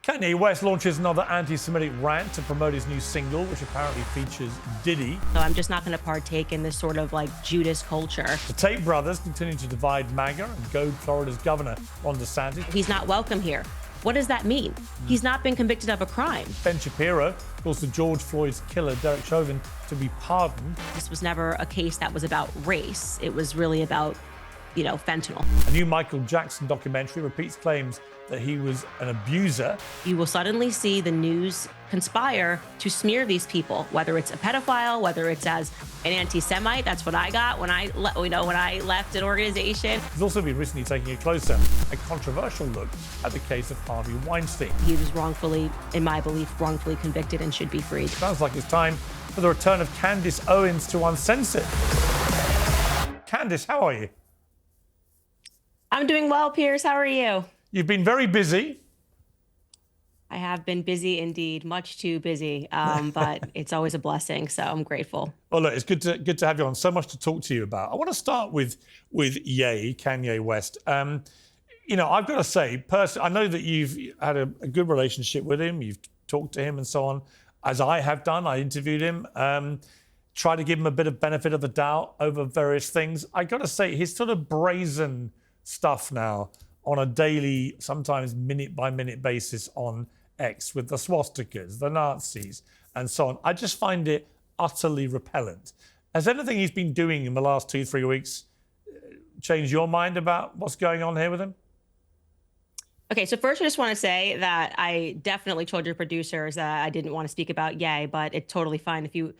Kanye West launches another anti-Semitic rant to promote his new single, which apparently features Diddy. So I'm just not going to partake in this sort of like Judas culture. The Tate Brothers continue to divide MAGA and goad Florida's governor, Ron DeSantis. He's not welcome here. What does that mean? He's not been convicted of a crime. Ben Shapiro calls for George Floyd's killer, Derek Chauvin, to be pardoned. This was never a case that was about race. It was really about, fentanyl. A new Michael Jackson documentary repeats claims that he was an abuser. You will suddenly see the news conspire to smear these people, whether it's a pedophile, whether it's as an anti-Semite. That's what I got when I left an organization. He's also been recently taking a controversial look at the case of Harvey Weinstein. He was wrongfully, in my belief, wrongfully convicted and should be freed. Sounds like it's time for the return of Candace Owens to Uncensored. Candace, how are you? I'm doing well, Piers. How are you? You've been very busy. I have been busy indeed, much too busy, but it's always a blessing, so I'm grateful. Well, look, it's good to have you on. So much to talk to you about. I want to start with Kanye West. I've got to say, personally, I know that you've had a good relationship with him. You've talked to him and so on, as I have done. I interviewed him, tried to give him a bit of benefit of the doubt over various things. I got to say, his sort of brazen stuff now on a daily, sometimes minute-by-minute basis on X with the swastikas, the Nazis, and so on. I just find it utterly repellent. Has anything he's been doing in the last 2-3 weeks changed your mind about what's going on here with him? Okay, so first I just want to say that I definitely told your producers that I didn't want to speak about Ye, but it's totally fine if you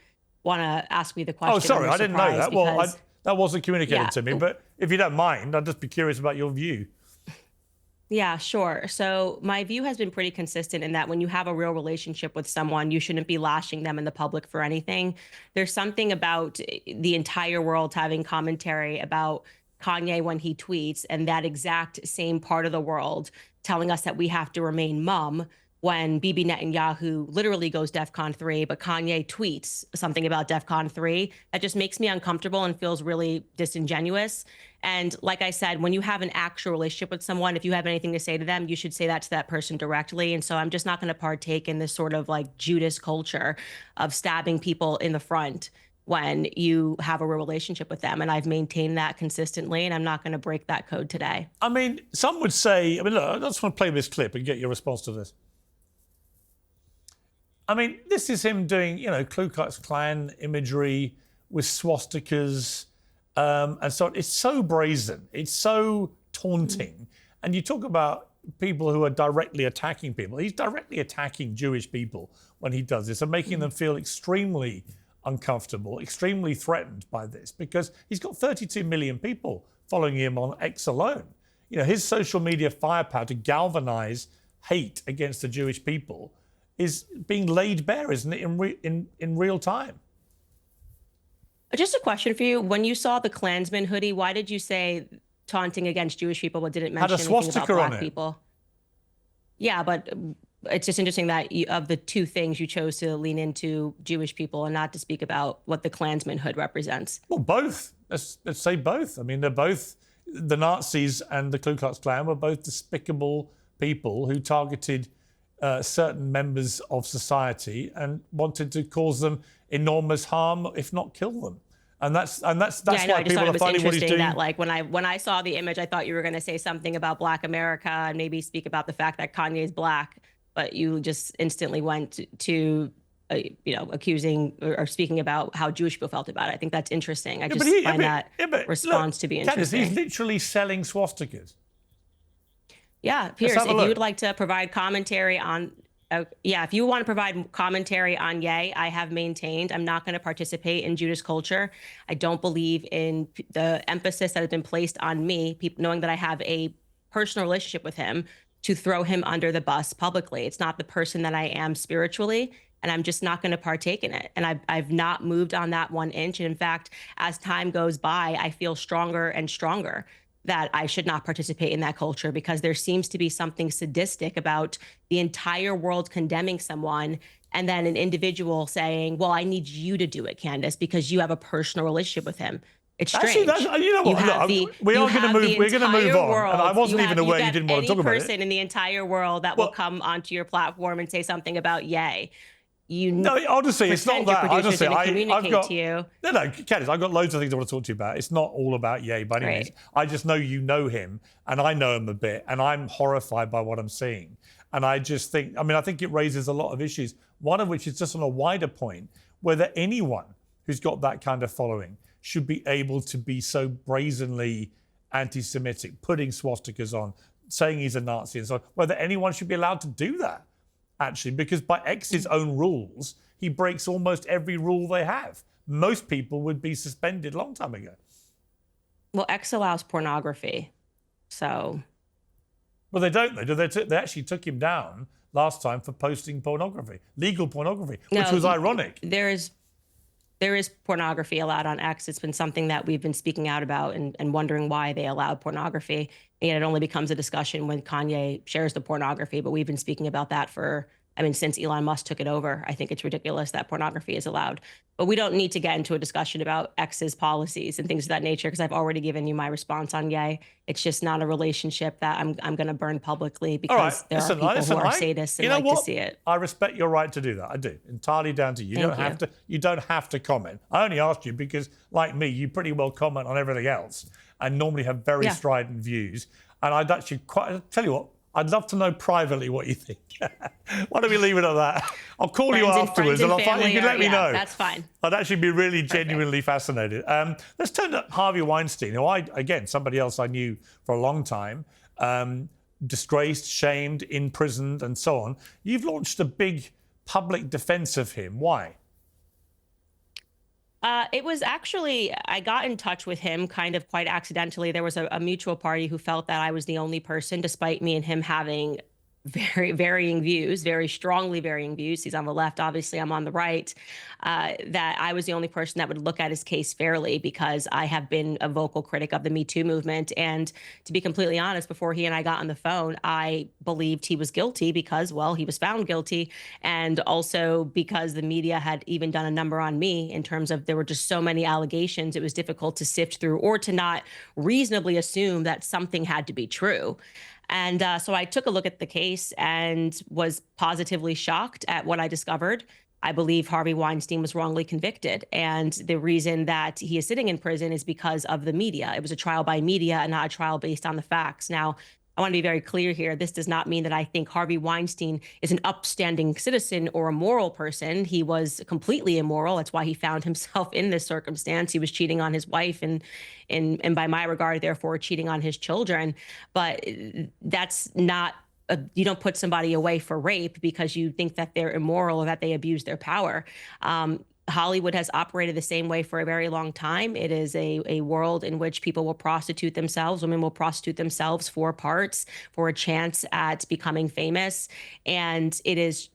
want to ask me the question. Oh, sorry, I didn't know that. Because, well, that wasn't communicated to me, but if you don't mind, I'd just be curious about your view. Yeah, sure. So my view has been pretty consistent in that when you have a real relationship with someone, you shouldn't be lashing them in the public for anything. There's something about the entire world having commentary about Kanye when he tweets, and that exact same part of the world telling us that we have to remain mum when Bibi Netanyahu literally goes DEFCON 3, but Kanye tweets something about DEFCON 3. That just makes me uncomfortable and feels really disingenuous. And like I said, when you have an actual relationship with someone, if you have anything to say to them, you should say that to that person directly. And so I'm just not going to partake in this sort of like Judas culture of stabbing people in the front when you have a real relationship with them. And I've maintained that consistently, and I'm not going to break that code today. I mean, some would say, look, I just want to play this clip and get your response to this. I mean, this is him doing, Ku Klux Klan imagery with swastikas and so on. It's so brazen. It's so taunting. And you talk about people who are directly attacking people. He's directly attacking Jewish people when he does this and making them feel extremely uncomfortable, extremely threatened by this, because he's got 32 million people following him on X alone. His social media firepower to galvanize hate against the Jewish people is being laid bare, isn't it, in real time? Just a question for you. When you saw the Klansman hoodie, why did you say taunting against Jewish people but didn't mention anything about Black people? Yeah, but it's just interesting that of the two things you chose to lean into Jewish people and not to speak about what the Klansman hood represents. Well, both. Let's say both. I mean, they're both, the Nazis and the Ku Klux Klan were both despicable people who targeted certain members of society and wanted to cause them enormous harm, if not kill them. And that's why people are finding what he's doing. That, like, when I saw the image, I thought you were going to say something about Black America and maybe speak about the fact that Kanye's Black, but you just instantly went to accusing or speaking about how Jewish people felt about it. I think that's interesting. I just find that response to be interesting. Candace, he's literally selling swastikas. Yeah, Piers, if you would like to provide commentary on, if you want to provide commentary on Ye, I have maintained I'm not going to participate in Judas culture. I don't believe in the emphasis that has been placed on me, people knowing that I have a personal relationship with him, to throw him under the bus publicly. It's not the person that I am spiritually, and I'm just not going to partake in it. And I've not moved on that 1 inch. And in fact, as time goes by, I feel stronger and stronger that I should not participate in that culture, because there seems to be something sadistic about the entire world condemning someone and then an individual saying, well, I need you to do it, Candace, because you have a personal relationship with him. It's Actually, strange. you know what? Look, we are going to move. We're going to move on. And I wasn't even aware you didn't want to talk about it. Any person in the entire world that will come onto your platform and say something about Ye. No, honestly, it's not that. Honestly, I've got to you. No, Candace, I've got loads of things I want to talk to you about. It's not all about Ye by any means. I just know you know him, and I know him a bit, and I'm horrified by what I'm seeing. And I just think, I think it raises a lot of issues. One of which is just on a wider point, whether anyone who's got that kind of following should be able to be so brazenly anti-Semitic, putting swastikas on, saying he's a Nazi and so on, whether anyone should be allowed to do that, actually, because by X's own rules, he breaks almost every rule they have. Most people would be suspended a long time ago. Well, X allows pornography, so... Well, they don't, though. They actually took him down last time for posting pornography, legal pornography, which was ironic. There is pornography allowed on X. It's been something that we've been speaking out about and wondering why they allowed pornography. And it only becomes a discussion when Kanye shares the pornography. But we've been speaking about that since Elon Musk took it over. I think it's ridiculous that pornography is allowed. But we don't need to get into a discussion about X's policies and things of that nature, because I've already given you my response on Ye. It's just not a relationship that I'm going to burn publicly, because there are people who are sadists and like to see it. I respect your right to do that. I do. Entirely down to you. You don't have to comment. I only asked you because, like me, you pretty well comment on everything else and normally have very strident views. And I'd actually tell you what, I'd love to know privately what you think. Why don't we leave it at that? I'll call you afterwards and you can let me know. That's fine. I'd actually be really genuinely fascinated. Let's turn to Harvey Weinstein, who again, somebody else I knew for a long time, disgraced, shamed, imprisoned, and so on. You've launched a big public defense of him. Why? It was actually, I got in touch with him kind of quite accidentally. There was a mutual party who felt that I was the only person, despite me and him having very varying views, very strongly varying views. He's on the left, obviously I'm on the right, that I was the only person that would look at his case fairly, because I have been a vocal critic of the MeToo movement. And to be completely honest, before he and I got on the phone, I believed he was guilty because, well, he was found guilty. And also because the media had even done a number on me in terms of there were just so many allegations, it was difficult to sift through or to not reasonably assume that something had to be true. And so I took a look at the case and was positively shocked at what I discovered. I believe Harvey Weinstein was wrongly convicted. And the reason that he is sitting in prison is because of the media. It was a trial by media and not a trial based on the facts. Now, I want to be very clear here. This does not mean that I think Harvey Weinstein is an upstanding citizen or a moral person. He was completely immoral. That's why he found himself in this circumstance. He was cheating on his wife and by my regard, therefore, cheating on his children. But that's not, you don't put somebody away for rape because you think that they're immoral or that they abuse their power. Hollywood has operated the same way for a very long time. It is a world in which people will prostitute themselves. Women will prostitute themselves for parts, for a chance at becoming famous. And it is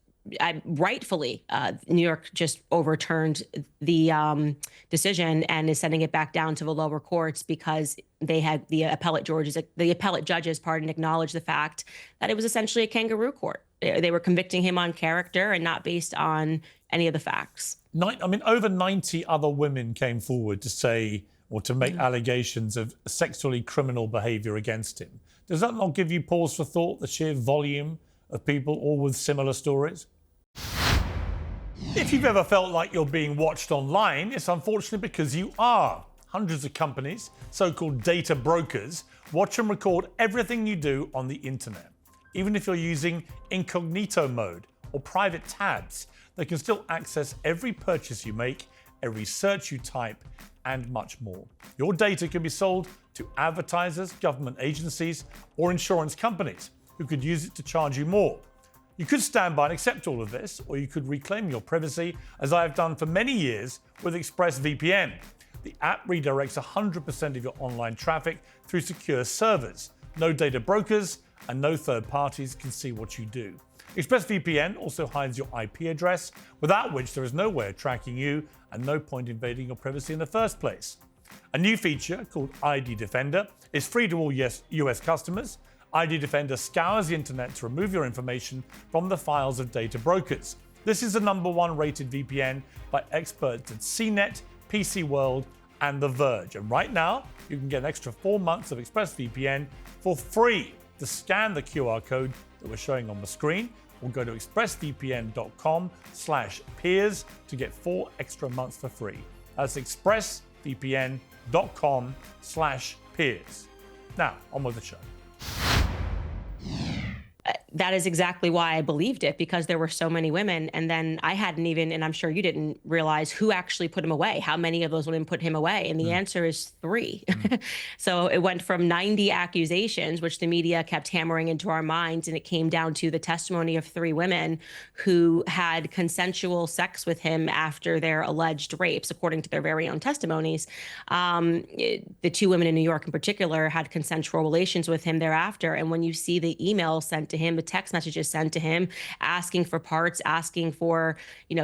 rightfully, New York just overturned the decision and is sending it back down to the lower courts because they had the appellate judges, acknowledge the fact that it was essentially a kangaroo court. They were convicting him on character and not based on any of the facts. Over 90 other women came forward to say or to make allegations of sexually criminal behaviour against him. Does that not give you pause for thought, the sheer volume of people all with similar stories? If you've ever felt like you're being watched online, it's unfortunately because you are. Hundreds of companies, so-called data brokers, watch and record everything you do on the internet. Even if you're using incognito mode or private tabs, they can still access every purchase you make, every search you type, and much more. Your data can be sold to advertisers, government agencies, or insurance companies who could use it to charge you more. You could stand by and accept all of this, or you could reclaim your privacy, as I have done for many years with ExpressVPN. The app redirects 100% of your online traffic through secure servers. No data brokers and no third parties can see what you do. ExpressVPN also hides your IP address, without which there is no way of tracking you and no point invading your privacy in the first place. A new feature called ID Defender is free to all US customers. ID Defender scours the internet to remove your information from the files of data brokers. This is the #1 rated VPN by experts at CNET, PC World, and The Verge. And right now, you can get an extra 4 months of ExpressVPN for free. To scan the QR code that we're showing on the screen, or go to expressvpn.com/peers to get 4 extra months for free. That's expressvpn.com/peers. Now, on with the show. That is exactly why I believed it, because there were so many women. And then I hadn't even, and I'm sure you didn't realize who actually put him away. How many of those women put him away? And the answer is 3. So it went from 90 accusations, which the media kept hammering into our minds. And it came down to the testimony of 3 women who had consensual sex with him after their alleged rapes, according to their very own testimonies. The 2 women in New York in particular had consensual relations with him thereafter. And when you see the emails sent to him, the text messages sent to him asking for parts, asking for,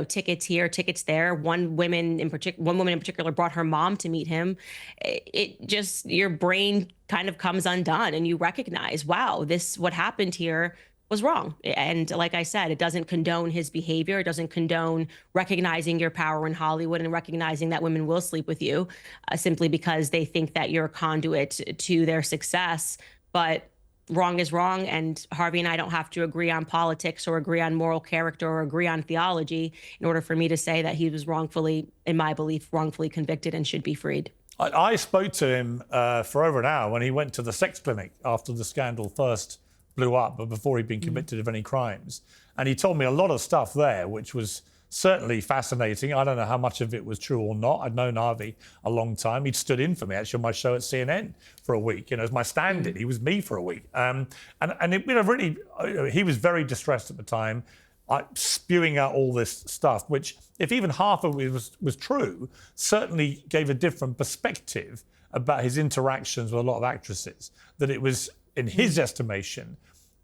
tickets here, tickets there. One woman in particular brought her mom to meet him. It just, your brain kind of comes undone and you recognize, wow, what happened here was wrong. And like I said, it doesn't condone his behavior. It doesn't condone recognizing your power in Hollywood and recognizing that women will sleep with you simply because they think that you're a conduit to their success. But wrong is wrong, and Harvey and I don't have to agree on politics or agree on moral character or agree on theology in order for me to say that he was wrongfully, in my belief, wrongfully convicted and should be freed. I spoke to him for over an hour when he went to the sex clinic after the scandal first blew up, but before he'd been convicted of any crimes. And he told me a lot of stuff there, which was certainly fascinating. I don't know how much of it was true or not. I'd known Harvey a long time. He'd stood in for me, actually, on my show at CNN for a week, as my stand-in. He was me for a week. And it, really, he was very distressed at the time, spewing out all this stuff, which, if even half of it was true, certainly gave a different perspective about his interactions with a lot of actresses, that it was, in his estimation,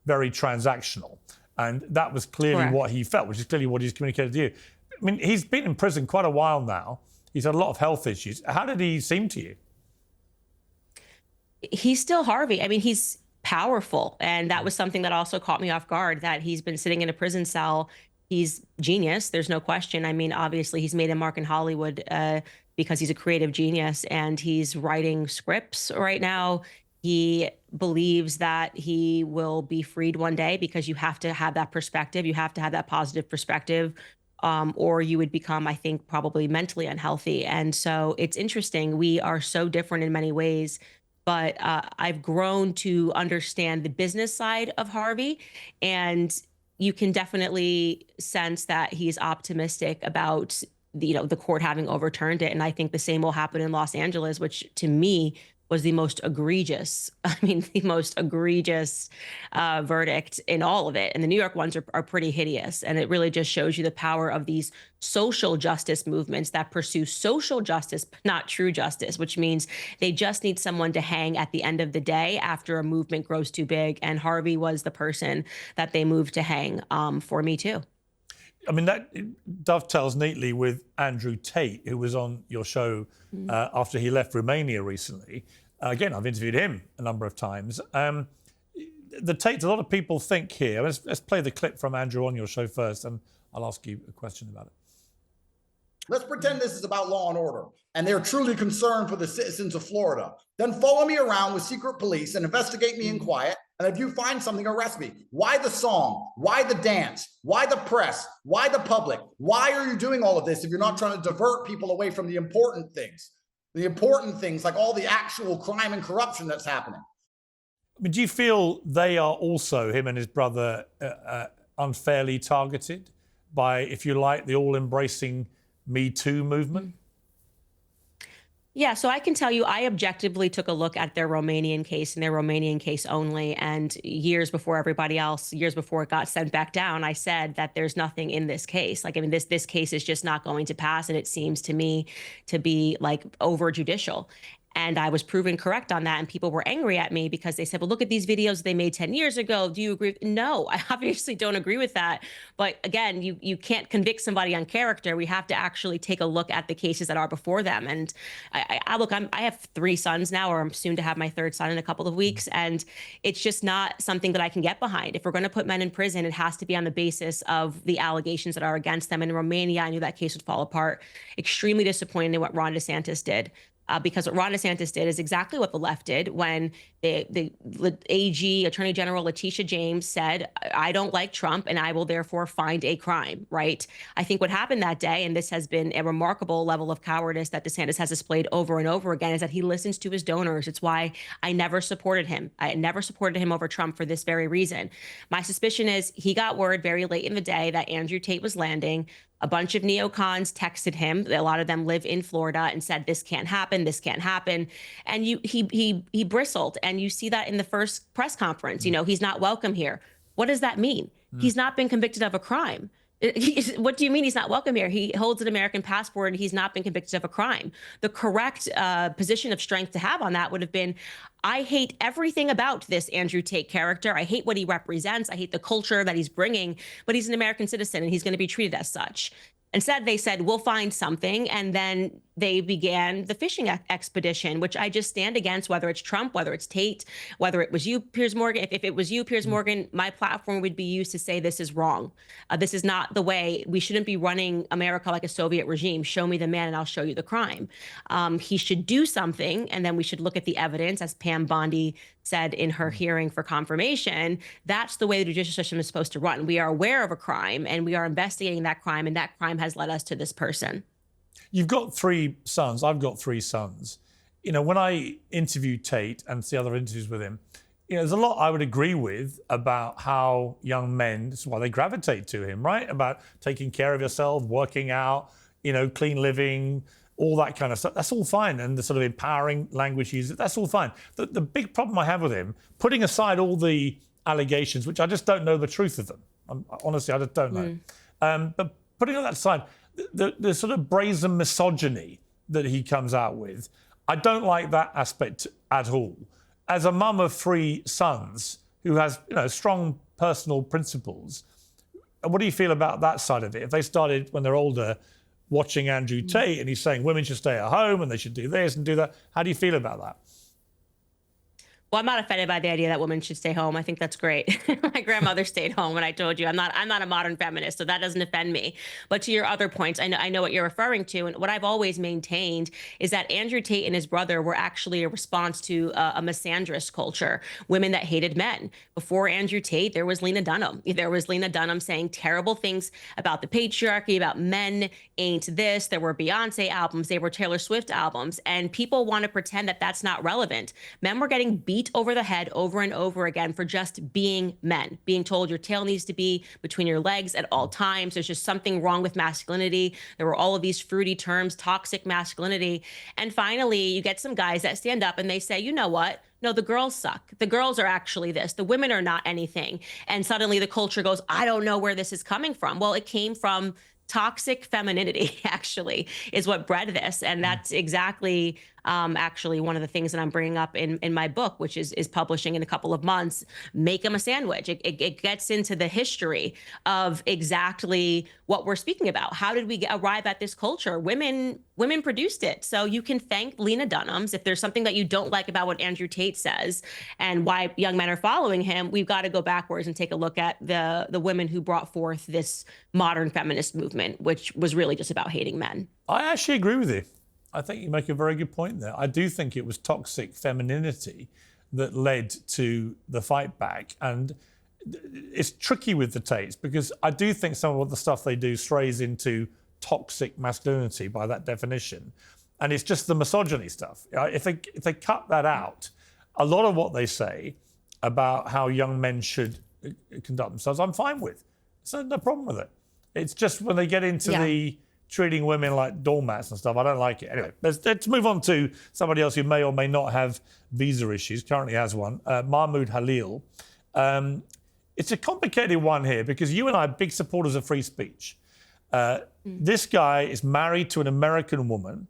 very transactional. And that was clearly what he felt, which is clearly what he's communicated to you. I mean, he's been in prison quite a while now. He's had a lot of health issues. How did he seem to you? He's still Harvey. I mean, he's powerful. And that was something that also caught me off guard, that he's been sitting in a prison cell. He's genius. There's no question. I mean, obviously, he's made a mark in Hollywood because he's a creative genius, and he's writing scripts right now. He believes that he will be freed one day, because you have to have that perspective. You have to have that positive perspective, or you would become, I think, probably mentally unhealthy. And so it's interesting. We are so different in many ways, but I've grown to understand the business side of Harvey. And you can definitely sense that he's optimistic about, the court having overturned it. And I think the same will happen in Los Angeles, which to me was the most egregious, verdict in all of it. And the New York ones are pretty hideous. And it really just shows you the power of these social justice movements that pursue social justice, but not true justice, which means they just need someone to hang at the end of the day after a movement grows too big. And Harvey was the person that they moved to hang for MeToo. I mean, that dovetails neatly with Andrew Tate, who was on your show after he left Romania recently. Again, I've interviewed him a number of times. The Tate, a lot of people think here, let's play the clip from Andrew on your show first, and I'll ask you a question about it. Let's pretend this is about law and order, and they're truly concerned for the citizens of Florida. Then follow me around with secret police and investigate me in quiet. And if you find something, arrest me. Why the song? Why the dance? Why the press? Why the public? Why are you doing all of this if you're not trying to divert people away from the important things? The important things, like all the actual crime and corruption that's happening. I mean, do you feel they are also, him and his brother, unfairly targeted by, if you like, the all-embracing Me Too movement? Yeah, so I can tell you, I objectively took a look at their Romanian case and their Romanian case only. And years before everybody else, years before it got sent back down, I said that there's nothing in this case. Like, I mean, this case is just not going to pass. And it seems to me to be like over judicial. And I was proven correct on that. And people were angry at me because they said, well, look at these videos they made 10 years ago. Do you agree? No, I obviously don't agree with that. But again, you can't convict somebody on character. We have to actually take a look at the cases that are before them. And I have 3 sons now, or I'm soon to have my 3rd son in a couple of weeks. And it's just not something that I can get behind. If we're going to put men in prison, it has to be on the basis of the allegations that are against them. And in Romania, I knew that case would fall apart. Extremely disappointed in what Ron DeSantis did. because what Ron DeSantis did is exactly what the left did when the AG, Attorney General Letitia James, said, I don't like Trump and I will therefore find a crime, right? I think what happened that day, and this has been a remarkable level of cowardice that DeSantis has displayed over and over again, is that he listens to his donors. It's why I never supported him. I never supported him over Trump for this very reason. My suspicion is he got word very late in the day that Andrew Tate was landing. A bunch of neocons texted him. A lot of them live in Florida and said, this can't happen. This can't happen. And he bristled. And you see that in the first press conference. You know, he's not welcome here. What does that mean? He's not been convicted of a crime. What do you mean he's not welcome here? He holds an American passport and he's not been convicted of a crime. The correct position of strength to have on that would have been, I hate everything about this Andrew Tate character. I hate what he represents. I hate the culture that he's bringing, but he's an American citizen and he's going to be treated as such. Instead, they said, we'll find something. And then they began the fishing expedition, which I just stand against, whether it's Trump, whether it's Tate, whether it was you, Piers Morgan. If it was you, Piers Morgan, my platform would be used to say this is wrong. This is not the way. We shouldn't be running America like a Soviet regime. Show me the man and I'll show you the crime. He should do something. And then we should look at the evidence, as Pam Bondi said in her hearing for confirmation. That's the way the judicial system is supposed to run. We are aware of a crime and we are investigating that crime, and that crime has led us to this person. You've got 3 sons. I've got 3 sons. You know, when I interviewed Tate and see other interviews with him, you know, there's a lot I would agree with about how young men, this is why they gravitate to him, right? About taking care of yourself, working out, you know, clean living, all that kind of stuff. That's all fine. And the sort of empowering language use, that's all fine. The big problem I have with him, putting aside all the allegations, which I just don't know the truth of them. Honestly, I just don't know. But putting all that aside, the sort of brazen misogyny that he comes out with, I don't like that aspect at all. As a mum of 3 sons who has, you know, strong personal principles, what do you feel about that side of it? If they started when they're older watching Andrew Tate and he's saying women should stay at home and they should do this and do that, how do you feel about that? Well, I'm not offended by the idea that women should stay home. I think that's great. My grandmother stayed home, and I told you I'm not a modern feminist, so that doesn't offend me. But to your other points, I know what you're referring to, and what I've always maintained is that Andrew Tate and his brother were actually a response to a misandrist culture, women that hated men. Before Andrew Tate, there was Lena Dunham. There was Lena Dunham saying terrible things about the patriarchy, about men ain't this. There were Beyonce albums, there were Taylor Swift albums, and people want to pretend that that's not relevant. Men were getting beat over the head over and over again for just being men, being told your tail needs to be between your legs at all times. There's just something wrong with masculinity. There were all of these fruity terms, toxic masculinity. And finally, you get some guys that stand up and they say, you know what? No, the girls suck. The girls are actually this. The women are not anything. And suddenly the culture goes, I don't know where this is coming from. Well, it came from toxic femininity, actually, is what bred this. And that's exactly actually one of the things that I'm bringing up in my book, which is publishing in a couple of months, Make 'em a Sandwich. It gets into the history of exactly what we're speaking about. How did we arrive at this culture? Women produced it. So you can thank Lena Dunham's. If there's something that you don't like about what Andrew Tate says and why young men are following him, we've got to go backwards and take a look at the women who brought forth this modern feminist movement, which was really just about hating men. I actually agree with you. I think you make a very good point there. I do think it was toxic femininity that led to the fight back. And it's tricky with the Tates because I do think some of the stuff they do strays into toxic masculinity by that definition. And it's just the misogyny stuff. If they cut that out, a lot of what they say about how young men should conduct themselves, I'm fine with. So no problem with it. It's just when they get into the treating women like doormats and stuff, I don't like it. Anyway, let's move on to somebody else who may or may not have visa issues, currently has one, Mahmoud Khalil. It's a complicated one here because you and I are big supporters of free speech. This guy is married to an American woman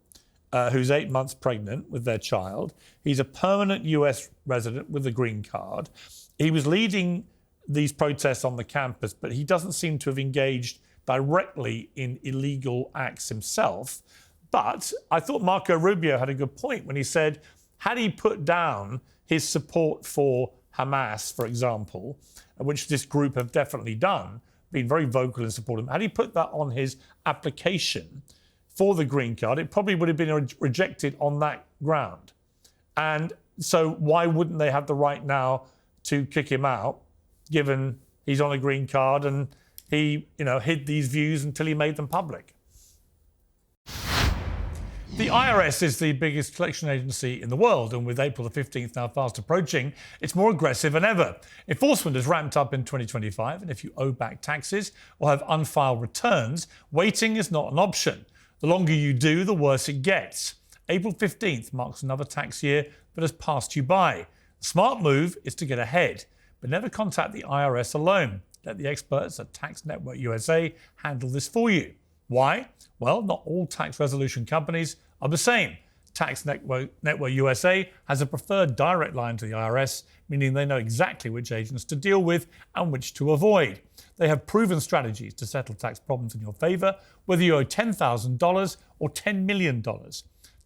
who's 8 months pregnant with their child. He's a permanent US resident with a green card. He was leading these protests on the campus, but he doesn't seem to have engaged directly in illegal acts himself. But I thought Marco Rubio had a good point when he said, had he put down his support for Hamas, for example, which this group have definitely done, been very vocal in support of him, had he put that on his application for the green card, it probably would have been rejected on that ground. And so why wouldn't they have the right now to kick him out, given he's on a green card and he, hid these views until he made them public? The IRS is the biggest collection agency in the world, and with April the 15th now fast approaching, it's more aggressive than ever. Enforcement has ramped up in 2025, and if you owe back taxes or have unfiled returns, waiting is not an option. The longer you do, the worse it gets. April 15th marks another tax year that has passed you by. The smart move is to get ahead, but never contact the IRS alone. Let the experts at Tax Network USA handle this for you. Why? Well, not all tax resolution companies are the same. Tax Network USA has a preferred direct line to the IRS, meaning they know exactly which agents to deal with and which to avoid. They have proven strategies to settle tax problems in your favor, whether you owe $10,000 or $10 million.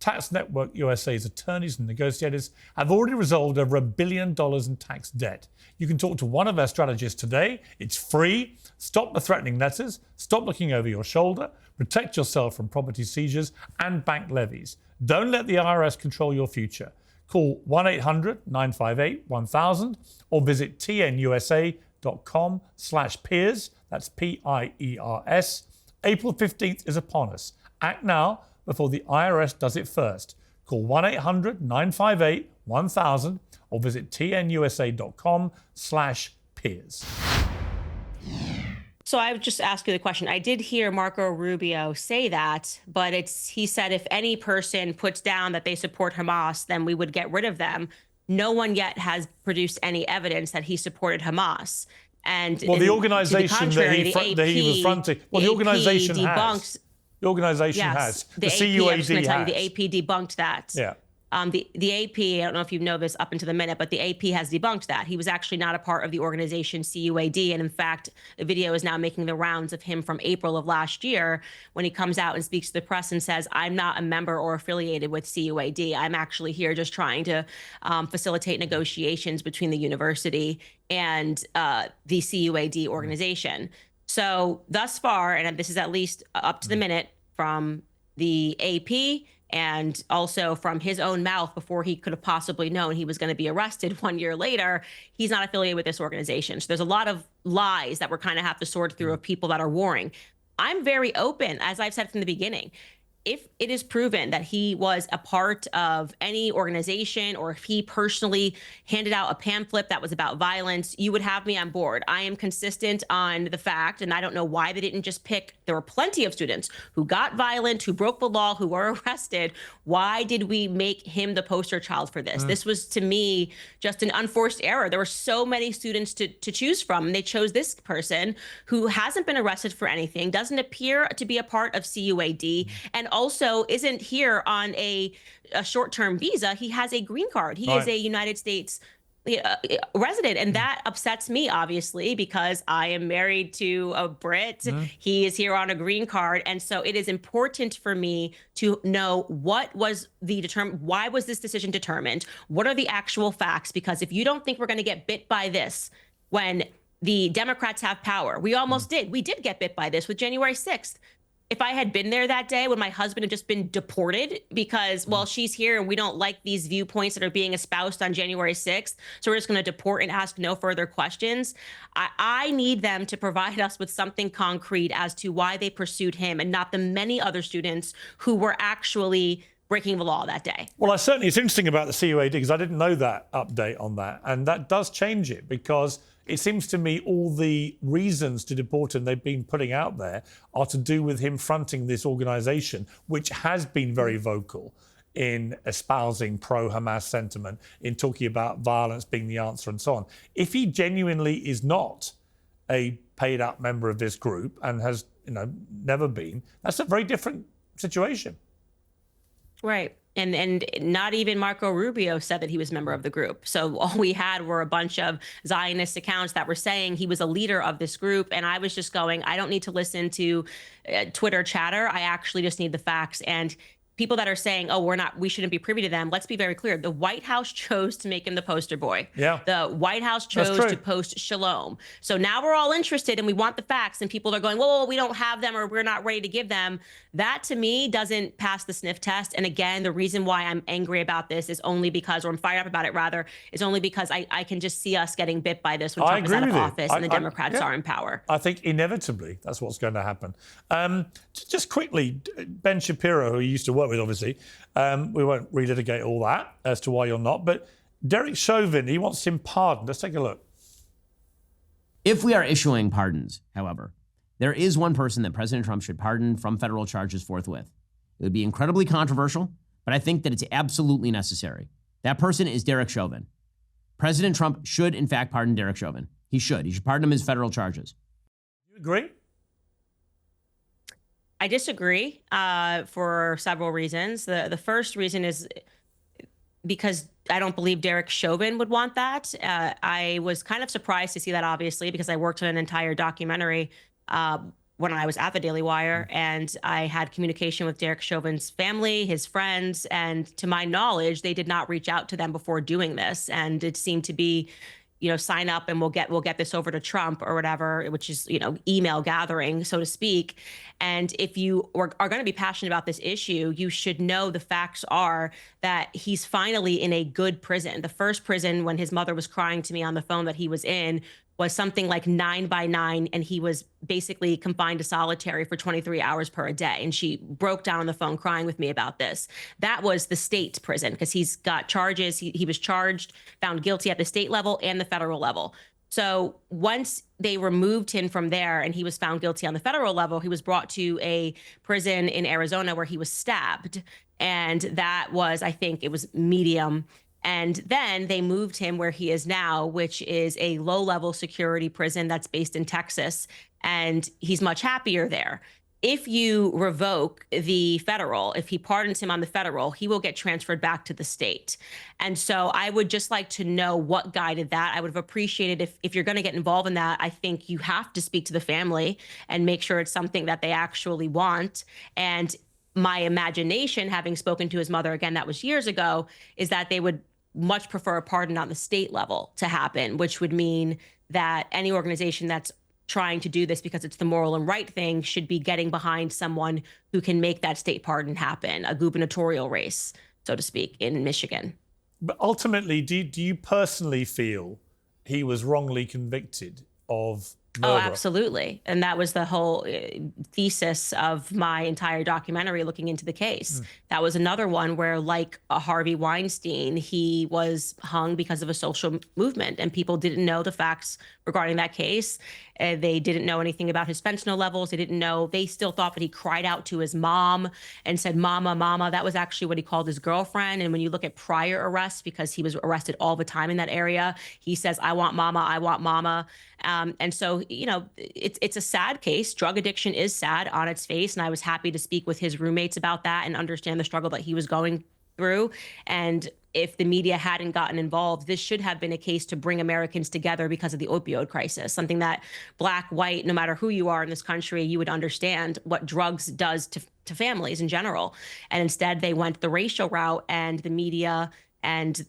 Tax Network USA's attorneys and negotiators have already resolved over $1 billion in tax debt. You can talk to one of their strategists today. It's free. Stop the threatening letters. Stop looking over your shoulder. Protect yourself from property seizures and bank levies. Don't let the IRS control your future. Call 1-800-958-1000 or visit tnusa.com/Piers. That's Piers. April 15th is upon us. Act now before the IRS does it first. Call 1-800-958-1000 or visit tnusa.com/Piers. So I would just ask you the question. I did hear Marco Rubio say that, but he said if any person puts down that they support Hamas, then we would get rid of them. No one yet has produced any evidence that he supported Hamas. And the organization that he was fronting, the organization has. The organization has. The CUAD has. The AP debunked that. Yeah. The AP, I don't know if you know this up into the minute, but the AP has debunked that. He was actually not a part of the organization CUAD. And in fact, the video is now making the rounds of him from April of last year when he comes out and speaks to the press and says, I'm not a member or affiliated with CUAD. I'm actually here just trying to facilitate negotiations between the university and the CUAD organization. So thus far, and this is at least up to the minute from the AP and also from his own mouth before he could have possibly known he was going to be arrested 1 year later, he's not affiliated with this organization. So there's a lot of lies that we're kind of have to sort through of people that are warring. I'm very open, as I've said from the beginning. If it is proven that he was a part of any organization or if he personally handed out a pamphlet that was about violence, you would have me on board. I am consistent on the fact, and I don't know why they didn't just pick, there were plenty of students who got violent, who broke the law, who were arrested. Why did we make him the poster child for this? This was, to me, just an unforced error. There were so many students to choose from, and they chose this person who hasn't been arrested for anything, doesn't appear to be a part of CUAD, and also isn't here on a short-term visa. He has a green card. He is a United States resident. And that upsets me, obviously, because I am married to a Brit. He is here on a green card. And so it is important for me to know what was why was this decision determined? What are the actual facts? Because if you don't think we're going to get bit by this when the Democrats have power, we almost did. We did get bit by this with January 6th. If I had been there that day when my husband had just been deported because, well, she's here and we don't like these viewpoints that are being espoused on January 6th, so we're just going to deport and ask no further questions. I need them to provide us with something concrete as to why they pursued him and not the many other students who were actually breaking the law that day. Well, it's interesting about the CUAD because I didn't know that update on that. And that does change it because it seems to me all the reasons to deport him they've been putting out there are to do with him fronting this organization, which has been very vocal in espousing pro-Hamas sentiment, in talking about violence being the answer and so on. If he genuinely is not a paid up member of this group and has, never been, that's a very different situation. Right. And not even Marco Rubio said that he was a member of the group. So all we had were a bunch of Zionist accounts that were saying he was a leader of this group. And I was just going, I don't need to listen to Twitter chatter. I actually just need the facts. And people that are saying, oh, we shouldn't be privy to them. Let's be very clear. The White House chose to make him the poster boy. Yeah. The White House chose to post Shalom. So now we're all interested and we want the facts, and people are going, whoa, we don't have them, or we're not ready to give them. That to me doesn't pass the sniff test. And again, the reason why I'm angry about this is only because, or I'm fired up about it rather, is only because I can just see us getting bit by this when Trump is out of office and the Democrats are in power. I think inevitably that's what's going to happen. Just quickly, Ben Shapiro, who you used to work with, obviously, we won't relitigate all that as to why you're not, but Derek Chauvin, he wants him pardoned. Let's take a look. If we are issuing pardons, however, there is one person that President Trump should pardon from federal charges forthwith. It would be incredibly controversial, but I think that it's absolutely necessary. That person is Derek Chauvin. President Trump should, in fact, pardon Derek Chauvin. He should. He should pardon him his federal charges. You agree? I disagree for several reasons. The first reason is because I don't believe Derek Chauvin would want that. I was kind of surprised to see that, obviously, because I worked on an entire documentary when I was at the Daily Wire, and I had communication with Derek Chauvin's family, his friends, and to my knowledge, they did not reach out to them before doing this. And it seemed to be, sign up and we'll get this over to Trump or whatever, which is, email gathering, so to speak. And if you are going to be passionate about this issue, you should know the facts are that he's finally in a good prison. The first prison, when his mother was crying to me on the phone that he was in, was something like 9 by 9, and he was basically confined to solitary for 23 hours per day. And she broke down on the phone crying with me about this. That was the state prison, because he's got charges. He was charged, found guilty at the state level and the federal level. So once they removed him from there and he was found guilty on the federal level, he was brought to a prison in Arizona where he was stabbed. And that was, I think it was medium. And then they moved him where he is now, which is a low-level security prison that's based in Texas, and he's much happier there. If you revoke the federal, if he pardons him on the federal, he will get transferred back to the state. And so I would just like to know what guided that. I would have appreciated if you're going to get involved in that, I think you have to speak to the family and make sure it's something that they actually want. And my imagination, having spoken to his mother, again, that was years ago, is that they would much prefer a pardon on the state level to happen, which would mean that any organization that's trying to do this because it's the moral and right thing should be getting behind someone who can make that state pardon happen, a gubernatorial race, so to speak, in Michigan. But ultimately, do you personally feel he was wrongly convicted of murder? Oh, absolutely. And that was the whole thesis of my entire documentary looking into the case. That was another one where, like a Harvey Weinstein, he was hung because of a social movement, and people didn't know the facts regarding that case. They didn't know anything about his fentanyl levels. They didn't know. They still thought that he cried out to his mom and said, "Mama, mama." That was actually what he called his girlfriend. And when you look at prior arrests, because he was arrested all the time in that area, he says, "I want mama, I want mama." And so, it's a sad case. Drug addiction is sad on its face. And I was happy to speak with his roommates about that and understand the struggle that he was going through. And if the media hadn't gotten involved, this should have been a case to bring Americans together because of the opioid crisis, something that black, white, no matter who you are in this country, you would understand what drugs does to families in general. And instead they went the racial route, and the media, and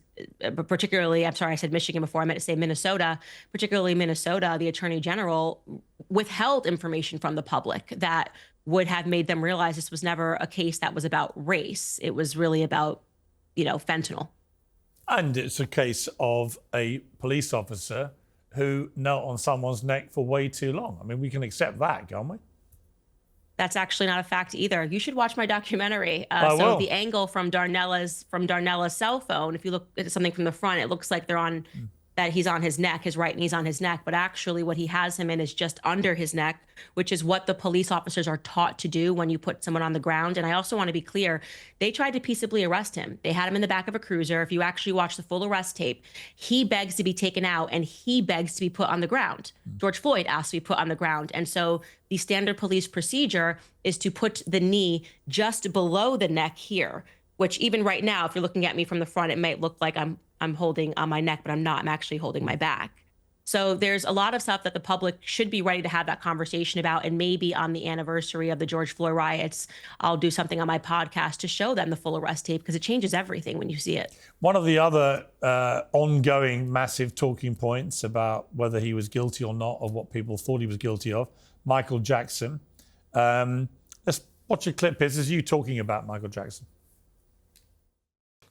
particularly, I'm sorry, I said Michigan before, I meant to say Minnesota, particularly Minnesota, the Attorney General withheld information from the public that would have made them realize this was never a case that was about race. It was really about, fentanyl. And it's a case of a police officer who knelt on someone's neck for way too long. I mean, we can accept that, can't we? That's actually not a fact either. You should watch my documentary. So the angle from Darnella's cell phone, if you look at something from the front, it looks like that he's on his neck, his right knee's on his neck, but actually what he has him in is just under his neck, which is what the police officers are taught to do when you put someone on the ground. And I also want to be clear, they tried to peaceably arrest him. They had him in the back of a cruiser. If you actually watch the full arrest tape, he begs to be taken out and he begs to be put on the ground. George Floyd asked to be put on the ground. And so the standard police procedure is to put the knee just below the neck here, which even right now, if you're looking at me from the front, it might look like I'm holding on my neck, but I'm not. I'm actually holding my back. So there's a lot of stuff that the public should be ready to have that conversation about. And maybe on the anniversary of the George Floyd riots, I'll do something on my podcast to show them the full arrest tape, because it changes everything when you see it. One of the other ongoing massive talking points about whether he was guilty or not of what people thought he was guilty of, Michael Jackson. Let's watch a clip. This is you talking about Michael Jackson.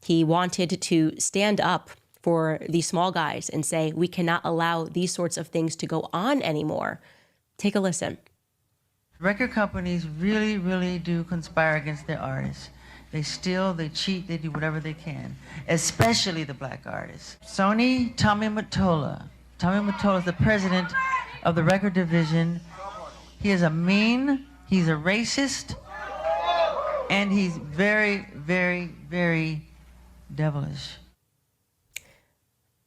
He wanted to stand up for these small guys and say, we cannot allow these sorts of things to go on anymore. Take a listen. Record companies really, really do conspire against their artists. They steal, they cheat, they do whatever they can, especially the black artists. Tommy Mottola. Tommy Mottola is the president of the record division. He is a mean, he's a racist, and he's very, very, very devilish.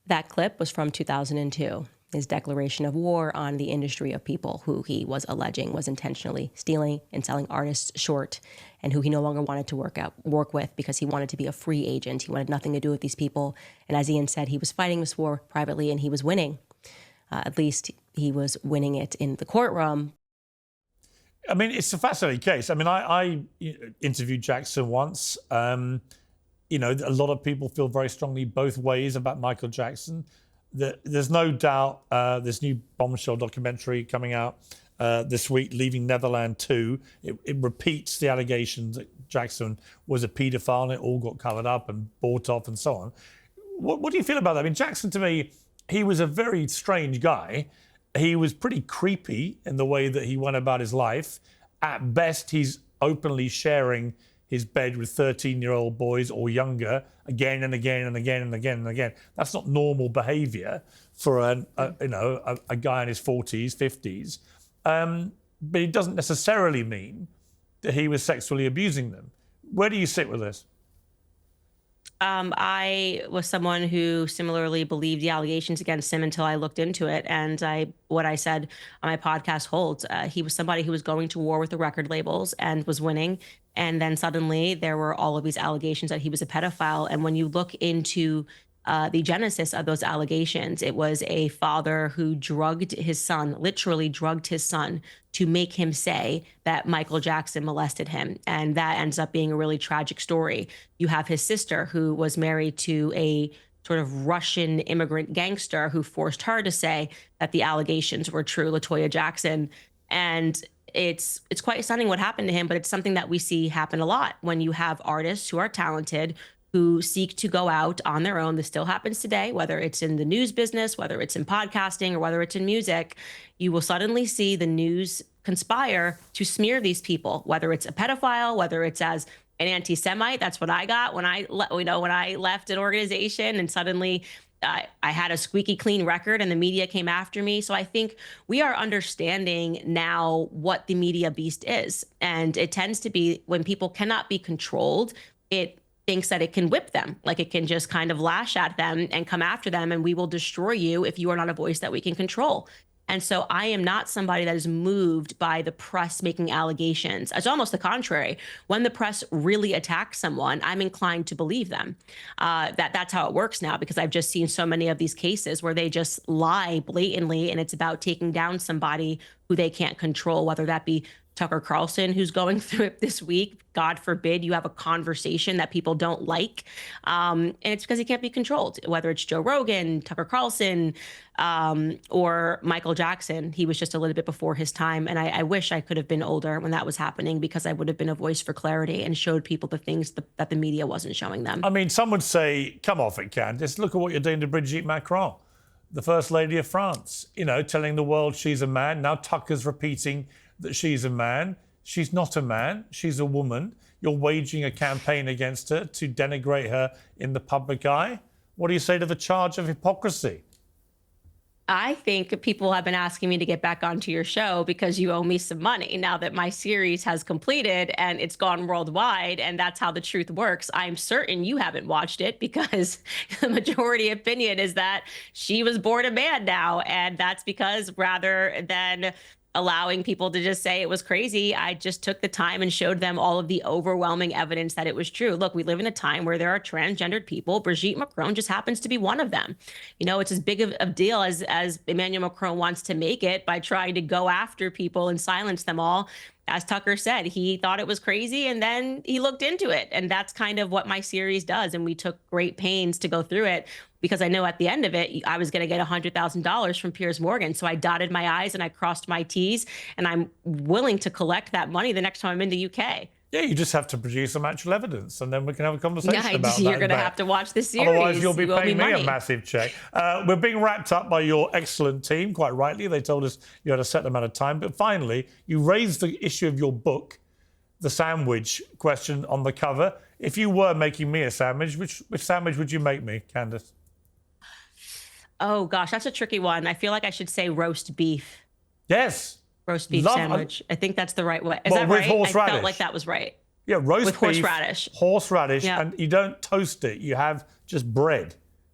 That clip was from 2002, his declaration of war on the industry of people who he was alleging was intentionally stealing and selling artists short, and who he no longer wanted to work with because he wanted to be a free agent. He wanted nothing to do with these people. And as Ian said, he was fighting this war privately, and he was winning. At least he was winning it in the courtroom. I mean, it's a fascinating case. I mean, I interviewed Jackson once. You know, a lot of people feel very strongly both ways about Michael Jackson. There's no doubt this new bombshell documentary coming out this week, Leaving Neverland 2, it repeats the allegations that Jackson was a paedophile, and it all got covered up and bought off and so on. What do you feel about that? I mean, Jackson, to me, he was a very strange guy. He was pretty creepy in the way that he went about his life. At best, he's openly sharing his bed with 13-year-old boys or younger again and again and again and again and again. That's not normal behavior for a guy in his 40s, 50s. But it doesn't necessarily mean that he was sexually abusing them. Where do you sit with this? I was someone who similarly believed the allegations against him until I looked into it. And what I said on my podcast holds. He was somebody who was going to war with the record labels and was winning. And then suddenly there were all of these allegations that he was a pedophile. And when you look into the genesis of those allegations, it was a father who drugged his son, literally drugged his son, to make him say that Michael Jackson molested him. And that ends up being a really tragic story. You have his sister, who was married to a sort of Russian immigrant gangster who forced her to say that the allegations were true, LaToya Jackson. And it's quite stunning what happened to him, but it's something that we see happen a lot when you have artists who are talented, who seek to go out on their own. This still happens today, whether it's in the news business, whether it's in podcasting, or whether it's in music. You will suddenly see the news conspire to smear these people, whether it's a pedophile, whether it's as an anti-Semite. That's what I got when I left an organization, and suddenly I had a squeaky clean record and the media came after me. So I think we are understanding now what the media beast is. And it tends to be when people cannot be controlled, it thinks that it can whip them, like it can just kind of lash at them and come after them, and we will destroy you if you are not a voice that we can control. And so I am not somebody that is moved by the press making allegations. It's almost the contrary. When the press really attacks someone, I'm inclined to believe them. That's how it works now, because I've just seen so many of these cases where they just lie blatantly, and it's about taking down somebody who they can't control, whether that be Tucker Carlson, who's going through it this week. God forbid you have a conversation that people don't like. And it's because he can't be controlled, whether it's Joe Rogan, Tucker Carlson, or Michael Jackson. He was just a little bit before his time. And I wish I could have been older when that was happening, because I would have been a voice for clarity and showed people the things that the media wasn't showing them. I mean, some would say, come off it, Candace. Look at what you're doing to Brigitte Macron, the First Lady of France, telling the world she's a man. Now Tucker's repeating that she's a man. She's not a man. She's a woman. You're waging a campaign against her to denigrate her in the public eye. What do you say to the charge of hypocrisy? I think people have been asking me to get back onto your show because you owe me some money now that my series has completed and it's gone worldwide, and that's how the truth works. I'm certain you haven't watched it, because the majority opinion is that she was born a man now, and that's because rather than allowing people to just say it was crazy. I just took the time and showed them all of the overwhelming evidence that it was true. Look, we live in a time where there are transgendered people. Brigitte Macron just happens to be one of them. You know, it's as big of a deal as Emmanuel Macron wants to make it by trying to go after people and silence them all. As Tucker said, he thought it was crazy and then he looked into it. And that's kind of what my series does. And we took great pains to go through it because I know at the end of it, I was going to get $100,000 from Piers Morgan. So I dotted my I's and I crossed my T's, and I'm willing to collect that money the next time I'm in the UK. Yeah, you just have to produce some actual evidence, and then we can have a conversation about that. You're going to have to watch the series. Otherwise, you'll be You owe paying me money. a massive check. We're being wrapped up by your excellent team, quite rightly. They told us you had a set amount of time. But finally, you raised the issue of your book, the sandwich question on the cover. If you were making me a sandwich, which sandwich would you make me, Candace? Oh, gosh, that's a tricky one. I feel like I should say roast beef. Yes. Roast beef sandwich. I think that's the right way. Is Well, that with right? horseradish. I felt like that was right. Yeah, roast With beef, horseradish. horseradish, Yeah. and you don't toast it. You have just bread,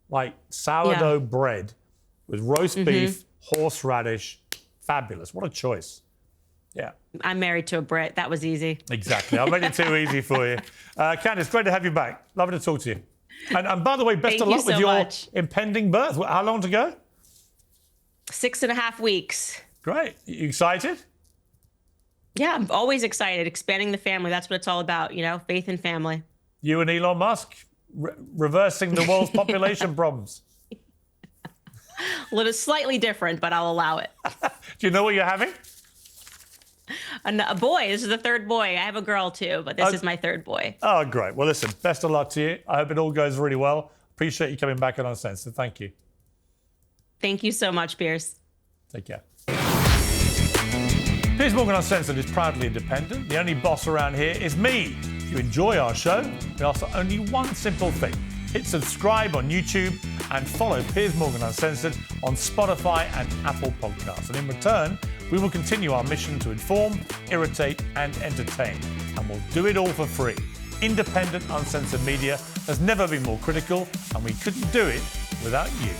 like sourdough bread with roast beef, horseradish. Fabulous. What a choice. Yeah. I'm married to a Brit. That was easy. Exactly. I made it too easy for you. Candace, great to have you back. Lovely to talk to you. And by the way, best Thank of you luck with so your much. impending birth. How long to go? 6.5 weeks. Great. You excited? Yeah, I'm always excited. Expanding the family. That's what it's all about, you know, faith and family. You and Elon Musk reversing the world's population problems. A little slightly different, but I'll allow it. Do you know what you're having? A boy. This is the third boy. I have a girl too, but this is my third boy. Oh, great. Well, listen, best of luck to you. I hope it all goes really well. Appreciate you coming back on Uncensored. Thank you. Thank you so much, Piers. Take care. Piers Morgan Uncensored is proudly independent. The only boss around here is me. If you enjoy our show, we ask for only one simple thing. Hit subscribe on YouTube and follow Piers Morgan Uncensored on Spotify and Apple Podcasts. And in return, we will continue our mission to inform, irritate, and entertain. And we'll do it all for free. Independent, uncensored media has never been more critical, and we couldn't do it without you.